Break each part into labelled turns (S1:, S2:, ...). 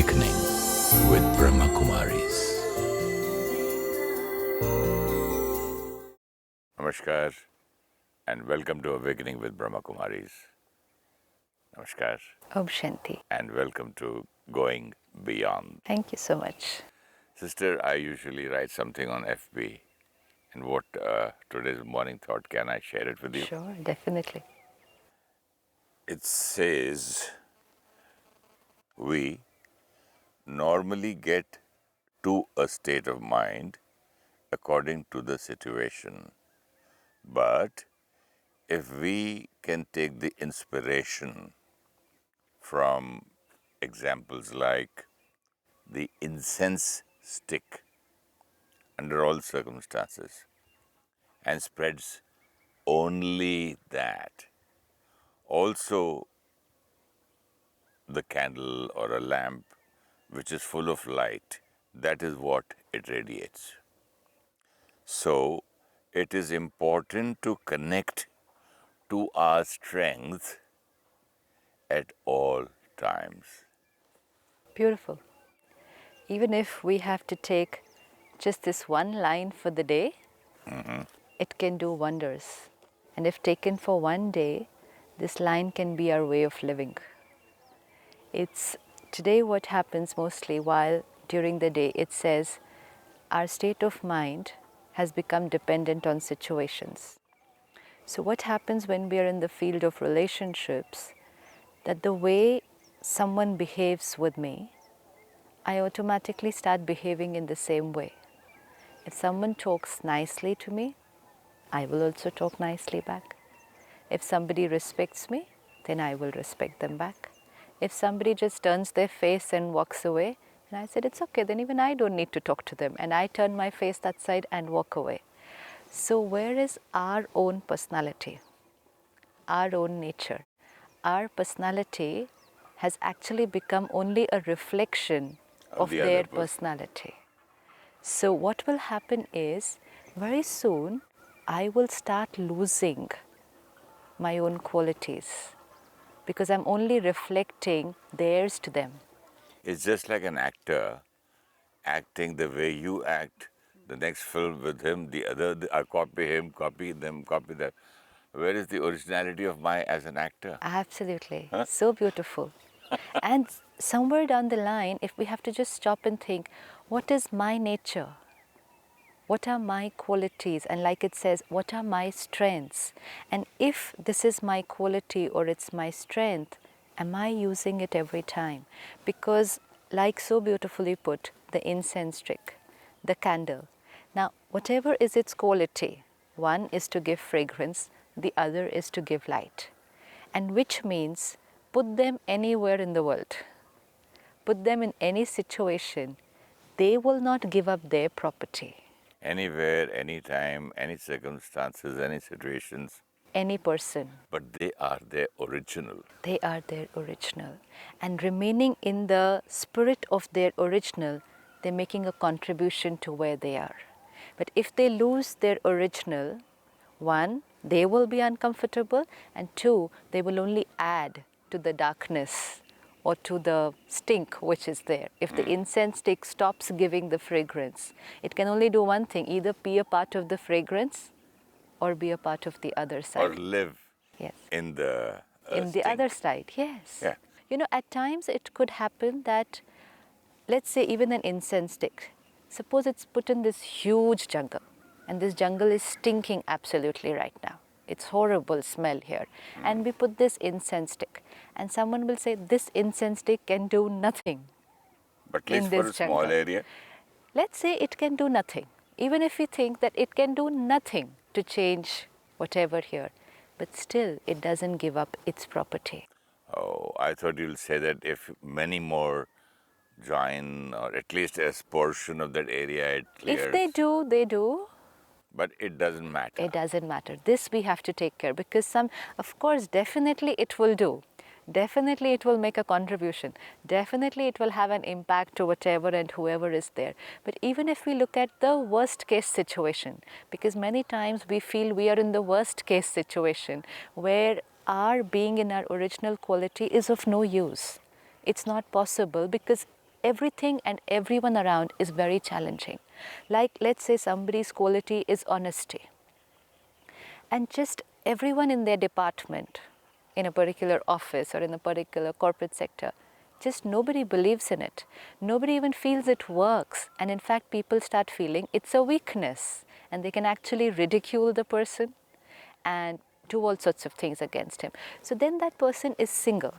S1: Awakening with Brahma Kumaris.
S2: Namaskar and welcome to Awakening with Brahma Kumaris. Namaskar
S3: Om Shanti.
S2: and welcome to Going Beyond.
S3: Thank you so much.
S2: Sister, I usually write something on FB, and what today's morning thought, can I share it with you?
S3: Sure, definitely.
S2: It says, we normally get to a state of mind according to the situation. But if we can take the inspiration from examples like the incense stick under all circumstances and spreads only that, also the candle or a lamp which is full of light, that is what it radiates. So it is important to connect to our strength at all times.
S3: Beautiful. Even if we have to take just this one line for the day, it can do wonders. And if taken for one day, this line can be our way of living. It's today what happens mostly while during the day it says our state of mind has become dependent on situations. So what happens when we are in the field of relationships, that the way someone behaves with me, I automatically start behaving in the same way. If someone talks nicely to me, I will also talk nicely back. If somebody respects me, then I will respect them back. If somebody just turns their face and walks away, and I said, it's okay, then even I don't need to talk to them. And I turn my face that side and walk away. So where is our own personality, our own nature? Our personality has actually become only a reflection of
S2: the
S3: their
S2: other person.
S3: personality. So what will happen is, very soon, I will start losing my own qualities because I'm only reflecting theirs to them.
S2: It's just like an actor acting the way you act. The next film with him, I copy him, copy them, copy that. Where is the originality of my as an actor?
S3: Absolutely. So beautiful. And somewhere down the line, if we have to just stop and think, what is my nature? What are my qualities? And like it says, what are my strengths? And if this is my quality or it's my strength, am I using it every time? Because like so beautifully put, the incense stick, the candle. Now, whatever is its quality, one is to give fragrance, the other is to give light. And which means put them anywhere in the world. Put them in any situation, they will not give up their property.
S2: Anywhere, anytime, any circumstances, any situations,
S3: Any person,
S2: but they are their original.
S3: they are their original. And remaining in the spirit of their original, they're making a contribution to where they are. But if they lose their original, one, they will be uncomfortable, and two, they will only add to the darkness or to the stink which is there. If the incense stick stops giving the fragrance, it can only do one thing, either be a part of the fragrance or be a part of the other
S2: Or
S3: side.
S2: live
S3: Yes.
S2: in the
S3: In the
S2: stink.
S3: other side, yes.
S2: Yeah.
S3: You know, at times it could happen that, let's say even an incense stick, suppose it's put in this huge jungle, and this jungle is stinking absolutely right now. It's horrible smell here. And we put this incense stick, and someone will say, this incense stick can do nothing.
S2: But at
S3: in
S2: least for
S3: this
S2: a small
S3: jungle.
S2: area.
S3: Let's say it can do nothing. Even if we think that it can do nothing to change whatever here, but still it doesn't give up its property.
S2: Oh, I thought you'll say that if many more join, or at least a portion of that area it clears.
S3: If they do, they do.
S2: But it doesn't matter.
S3: It doesn't matter. This we have to take care, because some, of course, definitely it will do. Definitely it will make a contribution. Definitely it will have an impact to whatever and whoever is there. But even if we look at the worst case situation, because many times we feel we are in the worst case situation where our being in our original quality is of no use. It's not possible, because everything and everyone around is very challenging. Like, let's say somebody's quality is honesty, and just everyone in their department, in a particular office or in a particular corporate sector, just nobody believes in it. Nobody even feels it works. And in fact, people start feeling it's a weakness, and they can actually ridicule the person and do all sorts of things against him. So then that person is single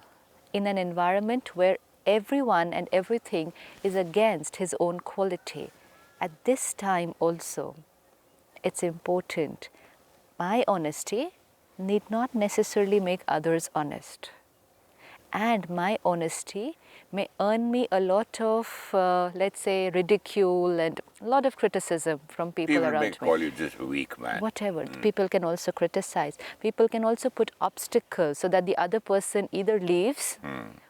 S3: in an environment where everyone and everything is against his own quality. At this time also, it's important. My honesty need not necessarily make others honest. And my honesty may earn me a lot of, let's say, ridicule and a lot of criticism from people around me.
S2: People may call you just weak, man.
S3: Whatever. People can also criticize. People can also put obstacles so that the other person either leaves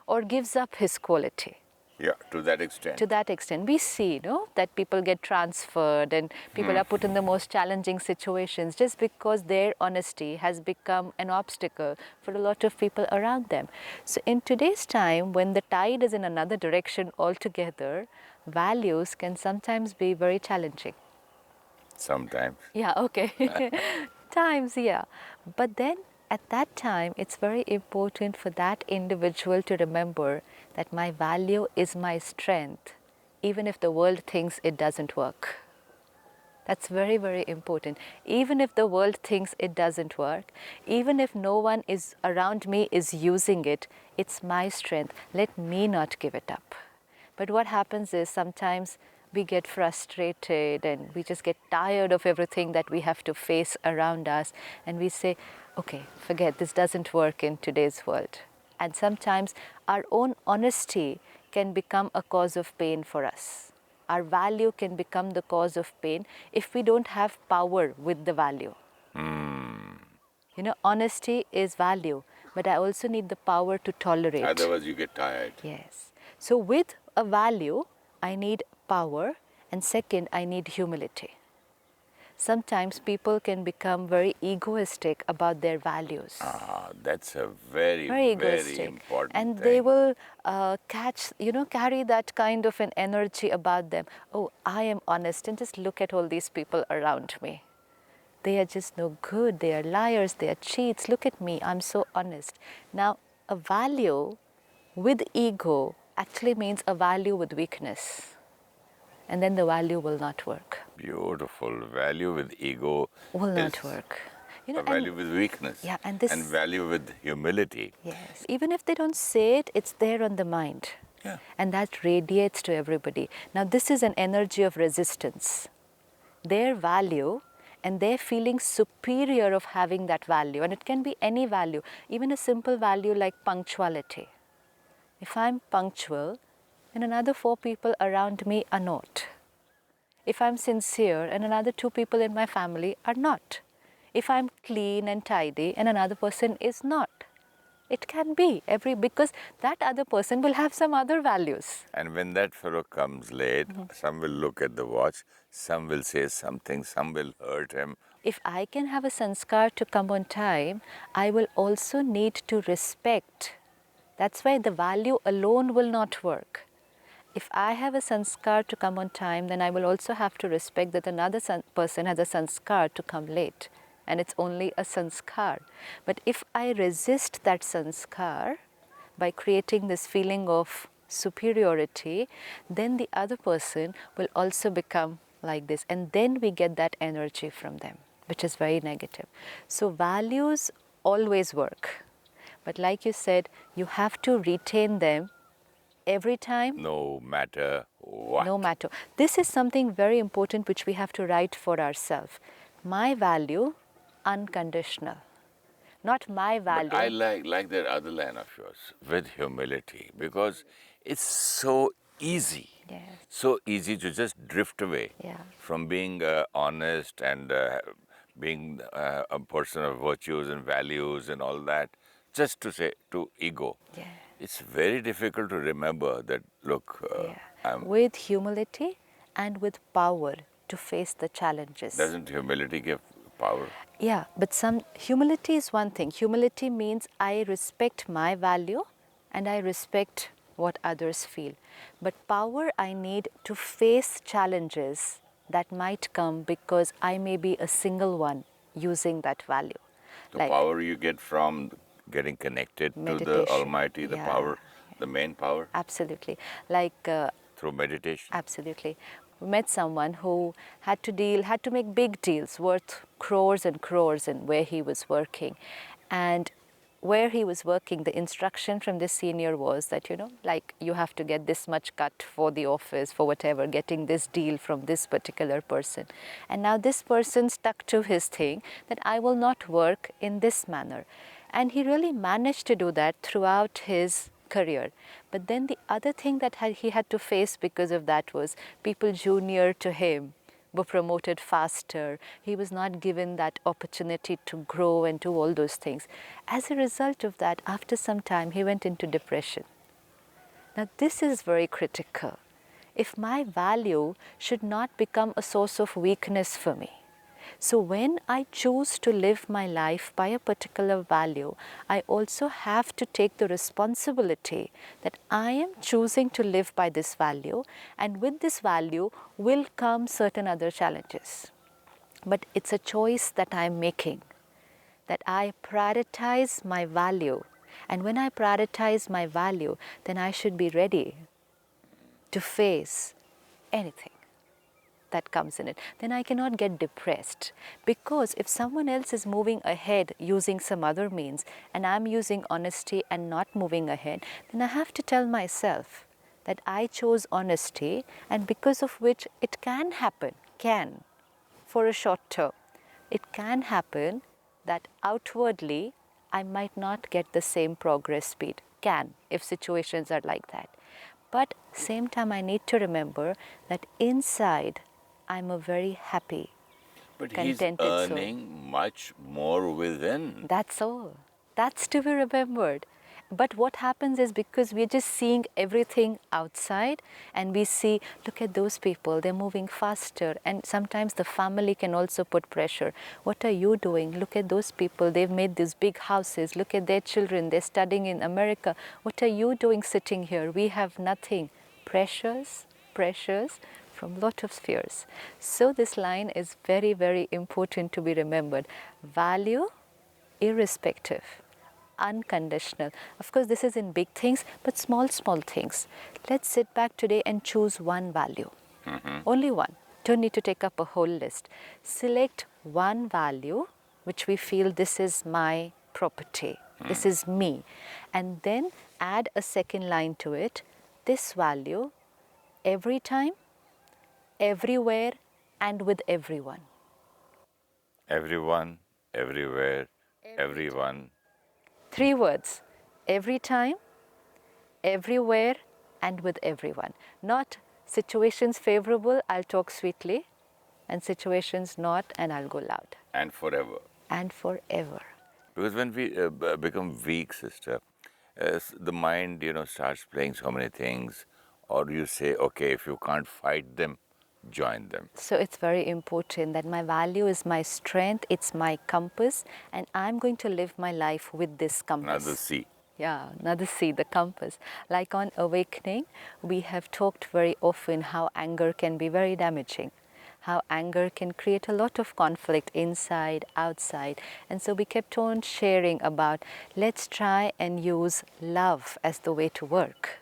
S3: or gives up his quality.
S2: Yeah, to that extent.
S3: To that extent, we see, that people get transferred and people are put in the most challenging situations just because their honesty has become an obstacle for a lot of people around them. So in today's time, when the tide is in another direction altogether, values can sometimes be very challenging.
S2: Sometimes.
S3: Yeah, okay. Times, yeah. But then at that time, it's very important for that individual to remember that my value is my strength, even if the world thinks it doesn't work. That's very, very important. Even if the world thinks it doesn't work, even if no one is around me is using it, it's my strength. Let me not give it up. But what happens is sometimes we get frustrated and we just get tired of everything that we have to face around us, and we say, okay, forget, this doesn't work in today's world. And sometimes our own honesty can become a cause of pain for us. Our value can become the cause of pain if we don't have power with the value. Honesty is value, but I also need the power to tolerate.
S2: Otherwise you get tired.
S3: Yes. So with a value, I need power, and second, I need humility. Sometimes people can become very egoistic about their values.
S2: That's a very
S3: egoistic.
S2: important
S3: and
S2: thing.
S3: They will carry that kind of an energy about them. Oh, I am honest, and just look at all these people around me. They are just no good, they are liars, they are cheats. Look at me, I'm so honest. Now, a value with ego actually means a value with weakness. And then the value will not work.
S2: Beautiful. Value with ego
S3: Will
S2: is
S3: not work.
S2: a value with weakness.
S3: Yeah, and
S2: value with humility.
S3: Yes. Even if they don't say it, it's there on the mind.
S2: Yeah.
S3: And that radiates to everybody. Now, this is an energy of resistance. Their value and their feeling superior of having that value. And it can be any value, even a simple value like punctuality. If I'm punctual, and another 4 people around me are not. If I'm sincere, and another 2 people in my family are not. If I'm clean and tidy, and another person is not. It can be because that other person will have some other values.
S2: And when that fellow comes late, some will look at the watch, some will say something, some will hurt him.
S3: If I can have a sanskar to come on time, I will also need to respect. That's why the value alone will not work. If I have a sanskar to come on time, then I will also have to respect that another person has a sanskar to come late. And it's only a sanskar. But if I resist that sanskar by creating this feeling of superiority, then the other person will also become like this. And then we get that energy from them, which is very negative. So values always work. But like you said, you have to retain them every time.
S2: No matter what.
S3: No matter. This is something very important which we have to write for ourselves. My value, unconditional. Not my value.
S2: But I like that other line of yours, with humility, because it's so easy.
S3: Yes.
S2: So easy to just drift away from being honest and being a person of virtues and values and all that, just to say to ego.
S3: Yeah.
S2: It's very difficult to remember that, look,
S3: with humility and with power to face the challenges.
S2: Doesn't humility give power?
S3: Yeah, but humility is one thing. Humility means I respect my value and I respect what others feel. But power I need to face challenges that might come because I may be a single one using that value.
S2: The power you get from getting connected to the
S3: meditation.
S2: Almighty, the power, the main power.
S3: Absolutely. Like
S2: through meditation.
S3: Absolutely. We met someone who had to make big deals worth crores and crores in where he was working. And where he was working, the instruction from the senior was that, like you have to get this much cut for the office, for whatever, getting this deal from this particular person. And now this person stuck to his thing that I will not work in this manner. And he really managed to do that throughout his career. But then the other thing that he had to face because of that was people junior to him were promoted faster. He was not given that opportunity to grow and do all those things. As a result of that, after some time, he went into depression. Now, this is very critical. If my value should not become a source of weakness for me. So when I choose to live my life by a particular value, I also have to take the responsibility that I am choosing to live by this value, and with this value will come certain other challenges. But it's a choice that I'm making, that I prioritize my value. And when I prioritize my value, then I should be ready to face anything that comes in it. Then I cannot get depressed, because if someone else is moving ahead using some other means and I'm using honesty and not moving ahead, then I have to tell myself that I chose honesty, and because of which it can happen, for a short term, it can happen that outwardly I might not get the same progress speed, if situations are like that. But same time I need to remember that inside I'm a very happy,
S2: but
S3: contented
S2: he's earning much more within.
S3: That's all. That's to be remembered. But what happens is, because we're just seeing everything outside and we see, look at those people, they're moving faster. And sometimes the family can also put pressure. What are you doing? Look at those people, they've made these big houses. Look at their children, they're studying in America. What are you doing sitting here? We have nothing. Pressures from lot of spheres. So this line is very, very important to be remembered. Value, irrespective, unconditional. Of course, this is in big things, but small things. Let's sit back today and choose one value. Only one. Don't need to take up a whole list. Select one value which we feel this is my property, this is me. And then add a second line to it. This value, every time, everywhere, and with everyone.
S2: Everyone, everywhere, everyone.
S3: 3 words. Every time, everywhere, and with everyone. Not situations favorable, I'll talk sweetly, and situations not, and I'll go loud.
S2: And forever.
S3: And forever.
S2: Because when we become weak, sister, the mind, starts playing so many things. Or you say, okay, if you can't fight them, join them.
S3: So it's very important that my value is my strength, it's my compass, and I'm going to live my life with this compass.
S2: Another C.
S3: Yeah, another C, the compass. Like on awakening, we have talked very often how anger can be very damaging, how anger can create a lot of conflict inside, outside. And so we kept on sharing about, let's try and use love as the way to work.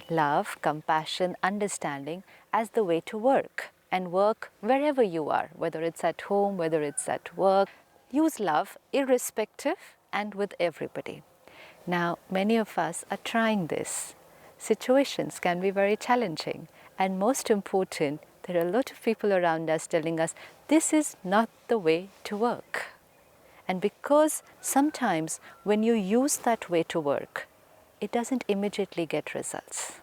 S3: Love, compassion, understanding as the way to work. And work wherever you are, whether it's at home, whether it's at work. Use love irrespective and with everybody. Now, many of us are trying this. Situations can be very challenging. And most important, there are a lot of people around us telling us, this is not the way to work. And because sometimes when you use that way to work, it doesn't immediately get results.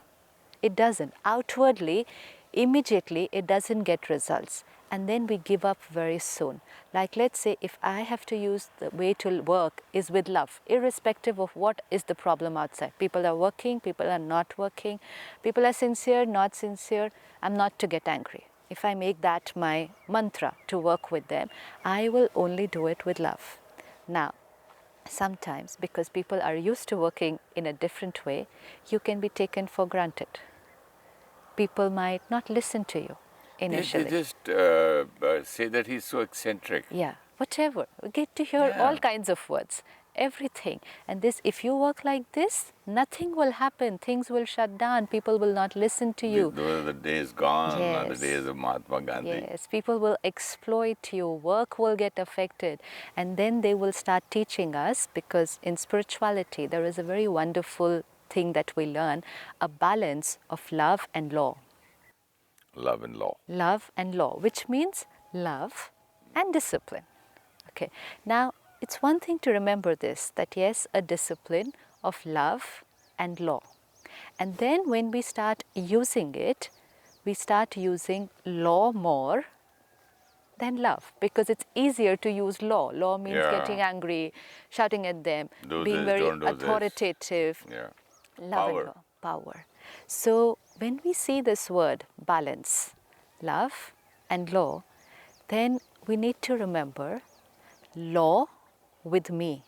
S3: It doesn't. Outwardly, immediately, it doesn't get results. And then we give up very soon. Like, let's say if I have to use the way to work is with love, irrespective of what is the problem outside. People are working, people are not working, people are sincere, not sincere. I'm not to get angry. If I make that my mantra to work with them, I will only do it with love. Now, sometimes, because people are used to working in a different way, you can be taken for granted. People might not listen to you initially.
S2: They just say that he's so eccentric.
S3: Yeah, whatever. We get to hear
S2: Yeah.
S3: all kinds of words, everything. And this, if you work like this, nothing will happen. Things will shut down. People will not listen to you.
S2: Those are the days gone, are the
S3: Yes.
S2: days of Mahatma Gandhi.
S3: Yes, people will exploit you, work will get affected, and then they will start teaching us, because in spirituality there is a very wonderful thing that we learn, a balance of love and law.
S2: Love and law.
S3: Love and law, which means love and discipline. Okay, now it's one thing to remember this, that yes, a discipline of love and law. And then when we start using it, we start using law more than love, because it's easier to use law. Law means
S2: Yeah.
S3: getting angry, shouting at them,
S2: Do
S3: being
S2: this,
S3: very
S2: don't do this.
S3: authoritative.
S2: Yeah.
S3: Love
S2: Power.
S3: and law, power. So when we see this word balance, love and law, then we need to remember law with me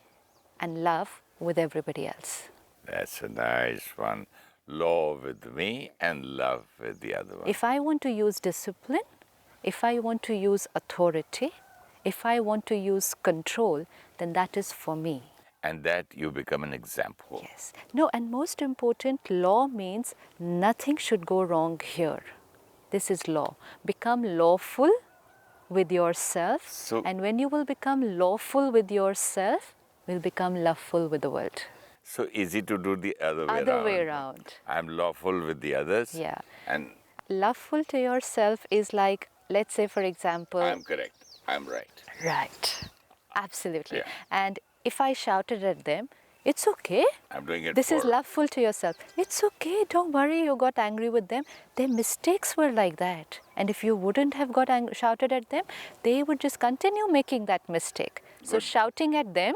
S3: and love with everybody else.
S2: That's a nice one. Law with me and love with the other one.
S3: If I want to use discipline, if I want to use authority, if I want to use control, then that is for me.
S2: And that you become an example.
S3: Yes. No, and most important, law means nothing should go wrong here. This is law. Become lawful with yourself,
S2: So-
S3: and when you will become lawful with yourself, will become loveful with the world.
S2: So easy to do the other way around.
S3: Other way around.
S2: I'm lawful with the others.
S3: Yeah.
S2: And
S3: Loveful to yourself is like, let's say for example,
S2: I'm correct. I'm right.
S3: right. Absolutely.
S2: Yeah.
S3: And if I shouted at them, it's okay.
S2: I'm doing it
S3: This is
S2: for-
S3: loveful to yourself. It's okay. Don't worry. You got angry with them. Their mistakes were like that. And if you wouldn't have got shouted at them, they would just continue making that mistake. So
S2: Good.
S3: shouting at them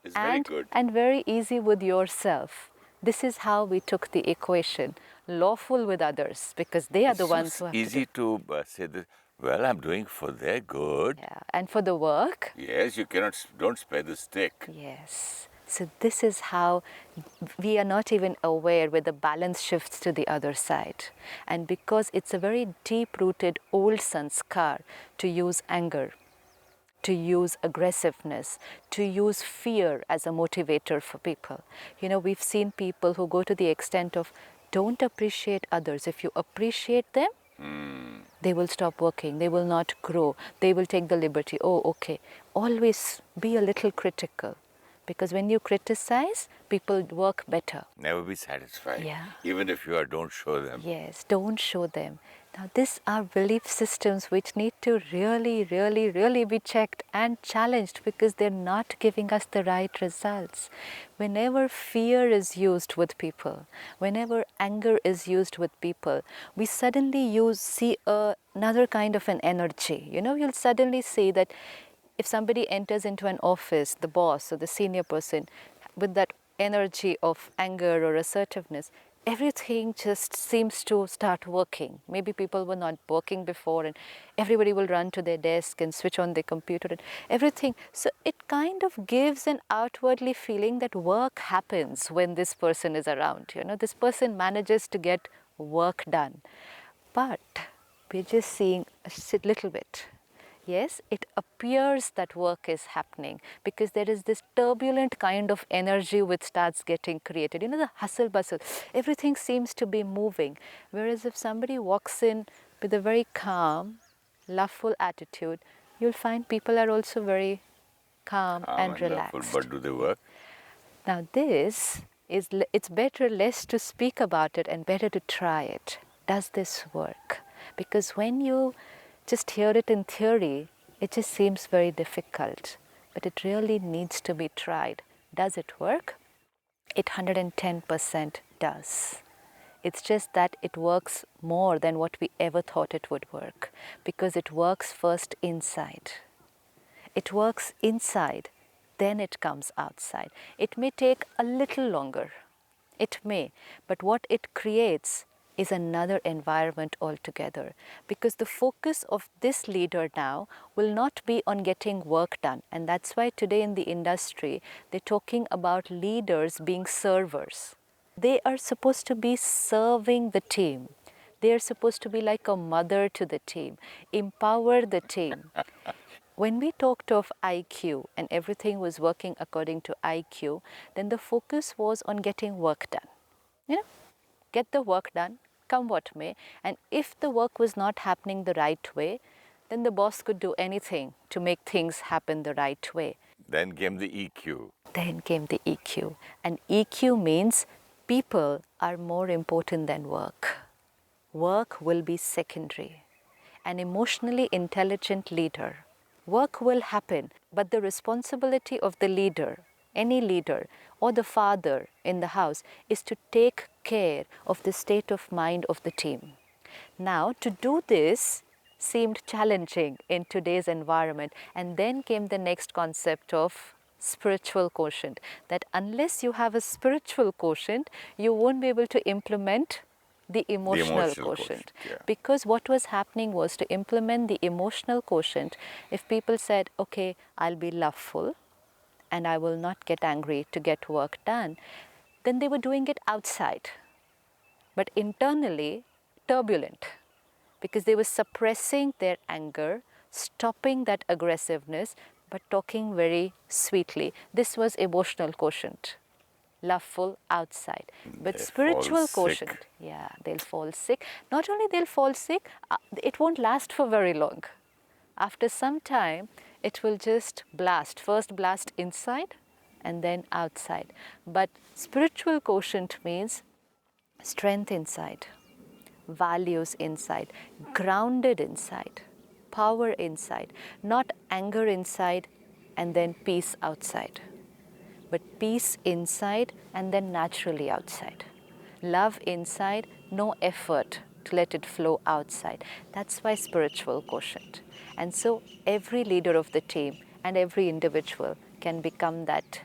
S2: It's very
S3: and,
S2: good.
S3: and very easy with yourself. This is how we took the equation. Lawful with others, because they are the
S2: It's
S3: ones
S2: so
S3: who have
S2: easy
S3: to
S2: to say that, well, I'm doing for their good.
S3: yeah. And for the work,
S2: Yes, you cannot, don't spare the stick.
S3: yes. So this is how we are not even aware where the balance shifts to the other side. And because it's a very deep-rooted old sanskar to use anger, to use aggressiveness, to use fear as a motivator for people. You know, we've seen people who go to the extent of don't appreciate others. If you appreciate them, they will stop working, they will not grow, they will take the liberty. Oh, okay. Always be a little critical, because when you criticize, people work better.
S2: Never be satisfied.
S3: Yeah.
S2: Even if you are, don't show them.
S3: Yes, don't show them. Now, these are belief systems which need to really, really, really be checked and challenged, because they're not giving us the right results. Whenever fear is used with people, whenever anger is used with people, we suddenly see another kind of an energy. You know, you'll suddenly see that if somebody enters into an office, the boss or the senior person, with that energy of anger or assertiveness, everything just seems to start working. Maybe people were not working before, and everybody will run to their desk and switch on their computer and everything. So it kind of gives an outwardly feeling that work happens when this person is around. You know, this person manages to get work done. But we're just seeing a little bit. Yes, it appears that work is happening because there is this turbulent kind of energy which starts getting created. You know, the hustle bustle, everything seems to be moving. Whereas if somebody walks in with a very calm, loveful attitude, you'll find people are also very calm and relaxed.
S2: Loveful, but do they work?
S3: Now this is, it's better less to speak about it and better to try it. Does this work? Because when you just hear it in theory, it just seems very difficult. But it really needs to be tried. Does it work? It 110% does. It's just that it works more than what we ever thought it would work, because it works first inside. It works inside, then it comes outside. It may take a little longer. It may, but what it creates is another environment altogether, because the focus of this leader now will not be on getting work done. And that's why today in the industry they're talking about leaders being servers. They are supposed to be serving the team. They are supposed to be like a mother to the team, empower the team. When we talked of IQ and everything was working according to IQ, then the focus was on getting work done. You know, get the work done, come what may. And if the work was not happening the right way, then the boss could do anything to make things happen the right way.
S2: Then came the EQ.
S3: Then came the EQ. And EQ means people are more important than work. Work will be secondary. An emotionally intelligent leader. Work will happen, but the responsibility of the leader, any leader, or the father in the house is to take care of the state of mind of the team. Now, to do this seemed challenging in today's environment, and then came the next concept of spiritual quotient, that unless you have a spiritual quotient, you won't be able to implement the emotional quotient.
S2: Yeah.
S3: Because what was happening was, to implement the emotional quotient, if people said, okay, I'll be loveful and I will not get angry to get work done, then they were doing it outside, but internally turbulent, because they were suppressing their anger, stopping that aggressiveness, but talking very sweetly. This was emotional quotient. Loveful outside, but
S2: They
S3: spiritual
S2: fall sick.
S3: quotient, yeah, they'll fall sick. Not only they'll fall sick, it won't last for very long. After some time, it will just blast. First blast inside and then outside. But spiritual quotient means strength inside, values inside, grounded inside, power inside, not anger inside and then peace outside, but peace inside and then naturally outside. Love inside, no effort to let it flow outside. That's why spiritual quotient. And so every leader of the team and every individual can become that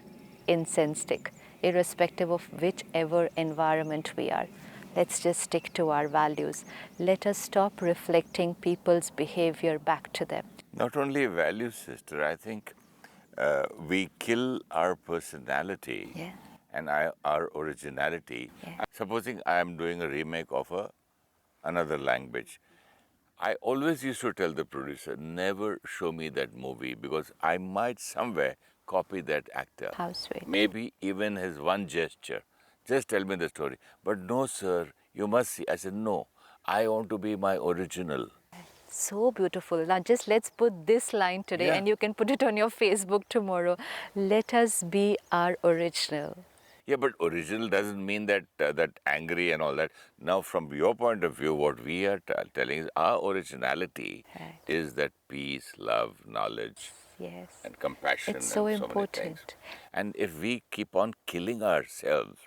S3: incense stick, irrespective of whichever environment we are. Let's just stick to our values. Let us stop reflecting people's behavior back to them.
S2: Not only values, sister, I think we kill our personality
S3: Yeah.
S2: and our originality.
S3: Yeah.
S2: Supposing I am doing a remake of another language, I always used to tell the producer, never show me that movie, because I might somewhere copy that actor.
S3: How sweet.
S2: Maybe even his one gesture. Just tell me the story. But no, sir, you must see. I said, no, I want to be my original.
S3: So beautiful. Now just let's put this line today,
S2: Yeah.
S3: and you can put it on your Facebook tomorrow. Let us be our original.
S2: Yeah, but original doesn't mean that that angry and all that. Now, from your point of view, what we are telling is our originality
S3: Right.
S2: is that peace, love, knowledge,
S3: Yes.
S2: and compassion.
S3: It's so
S2: and so
S3: important.
S2: Many things. And if we keep on killing ourselves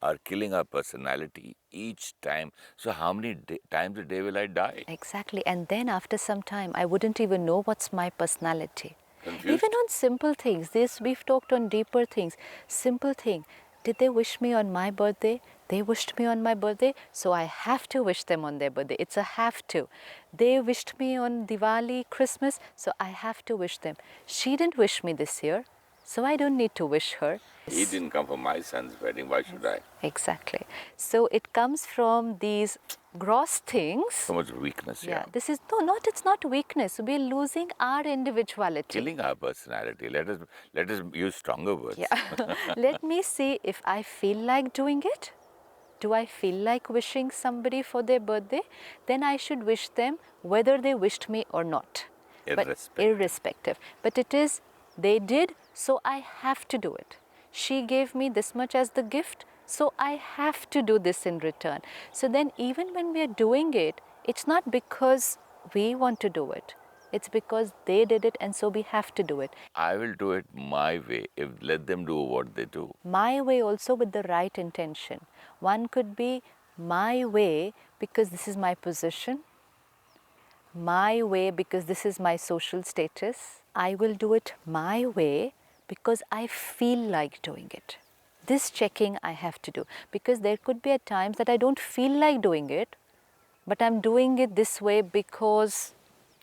S2: or killing our personality each time, so how many times a day will I die?
S3: Exactly. And then after some time, I wouldn't even know what's my personality.
S2: Confused?
S3: Even on simple things. This, we've talked on deeper things. Simple thing. Did they wish me on my birthday? They wished me on my birthday, so I have to wish them on their birthday. It's a have to. They wished me on Diwali, Christmas, so I have to wish them. She didn't wish me this year, so I don't need to wish her.
S2: He didn't come for my son's wedding, why should I?
S3: Exactly. So it comes from these gross things.
S2: So much weakness,
S3: Yeah, this is it's not weakness. We're losing our individuality.
S2: Killing our personality. Let us use stronger words.
S3: Yeah. Let me see if I feel like doing it. Do I feel like wishing somebody for their birthday? Then I should wish them whether they wished me or not. Irrespective. But it is, they did, so I have to do it. She gave me this much as the gift, so I have to do this in return. So then even when we are doing it, it's not because we want to do it. It's because they did it, and so we have to do it.
S2: I will do it my way. Let them do what they do.
S3: My way also with the right intention. One could be my way because this is my position. My way because this is my social status. I will do it my way because I feel like doing it. This checking I have to do, because there could be at times that I don't feel like doing it, but I'm doing it this way because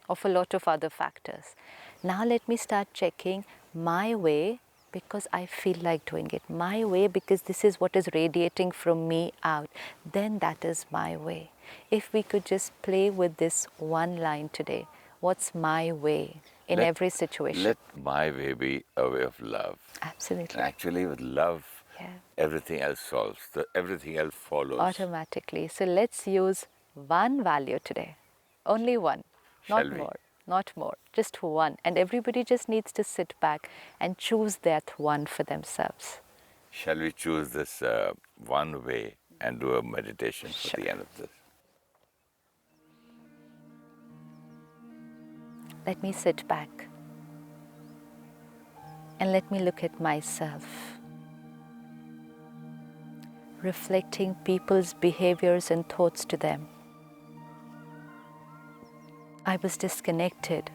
S3: of a lot of other factors. Now let me start checking my way because I feel like doing it, my way because this is what is radiating from me out. Then that is my way. If we could just play with this one line today, what's my way in every situation?
S2: Let my way be a way of love.
S3: Absolutely.
S2: And actually with love,
S3: Yeah.
S2: everything else solves, everything else follows.
S3: Automatically. So let's use one value today. Only one.
S2: Shall
S3: Not
S2: we?
S3: more. Not more. Just one. And everybody just needs to sit back and choose that one for themselves.
S2: Shall we choose this one way and do a meditation for
S3: Sure.
S2: the end of this?
S3: Let me sit back and let me look at myself, reflecting people's behaviors and thoughts to them. I was disconnected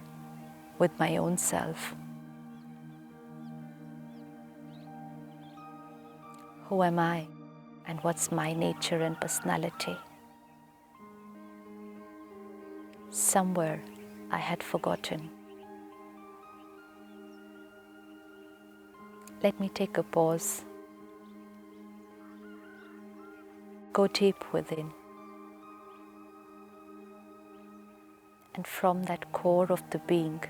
S3: with my own self. Who am I and what's my nature and personality? Somewhere I had forgotten. Let me take a pause. Go deep within. And from that core of the being,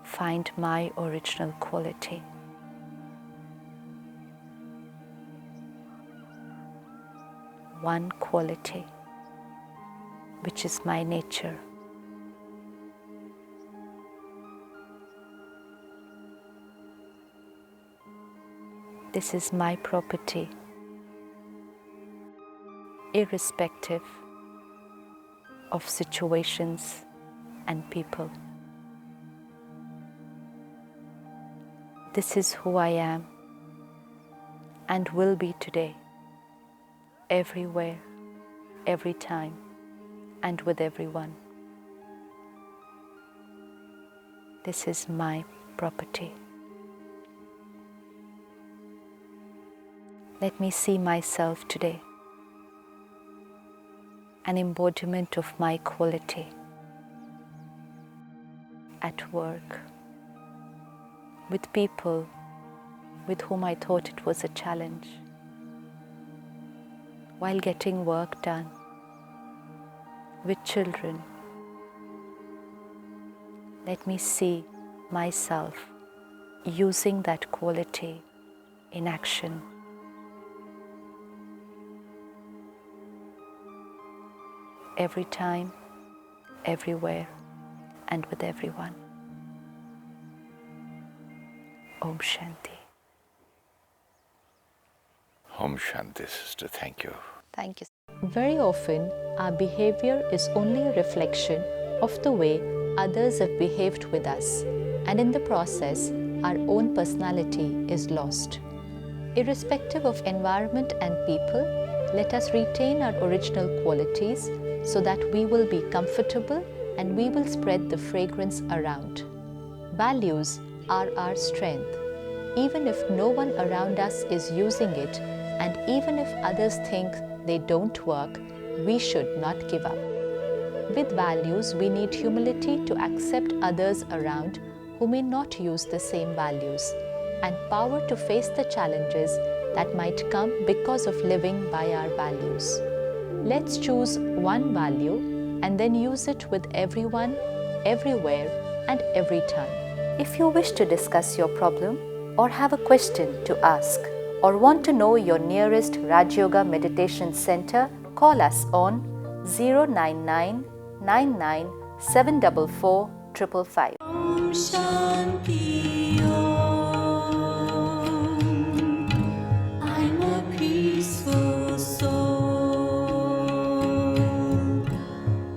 S3: find my original quality. One quality, which is my nature. This is my property, irrespective of situations and people. This is who I am and will be today, everywhere, every time, and with everyone. This is my property. Let me see myself today, an embodiment of my quality at work, with people with whom I thought it was a challenge, while getting work done, with children. Let me see myself using that quality in action. Every time, everywhere, and with everyone. Om Shanti.
S2: Om Shanti, sister. Thank you.
S3: Thank you.
S4: Very often, our behavior is only a reflection of the way others have behaved with us, and in the process, our own personality is lost. Irrespective of environment and people, let us retain our original qualities so that we will be comfortable and we will spread the fragrance around. Values are our strength. Even if no one around us is using it, and even if others think they don't work, we should not give up. With values, we need humility to accept others around who may not use the same values, and power to face the challenges that might come because of living by our values. Let's choose one value and then use it with everyone, everywhere, and every time.
S3: If you wish to discuss your problem or have a question to ask or want to know your nearest Rajyoga Meditation Center, call us on 099 99 744 555.
S5: Om Shanti Om. I'm a peaceful soul.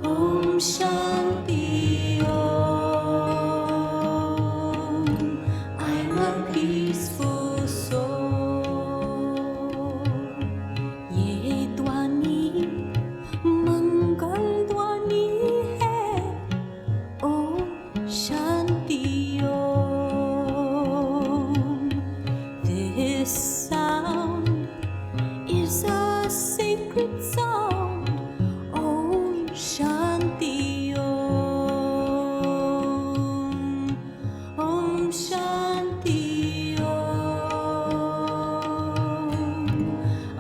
S5: Om Shanti Om. I'm a peaceful soul. ये ध्वनि मंगल ध्वनि. 'Om Shanti Om. is a sacred sound. Om Shanti Om. Om Shanti Om.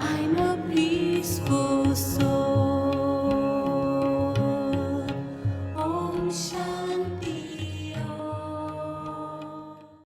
S5: I'm a peaceful soul.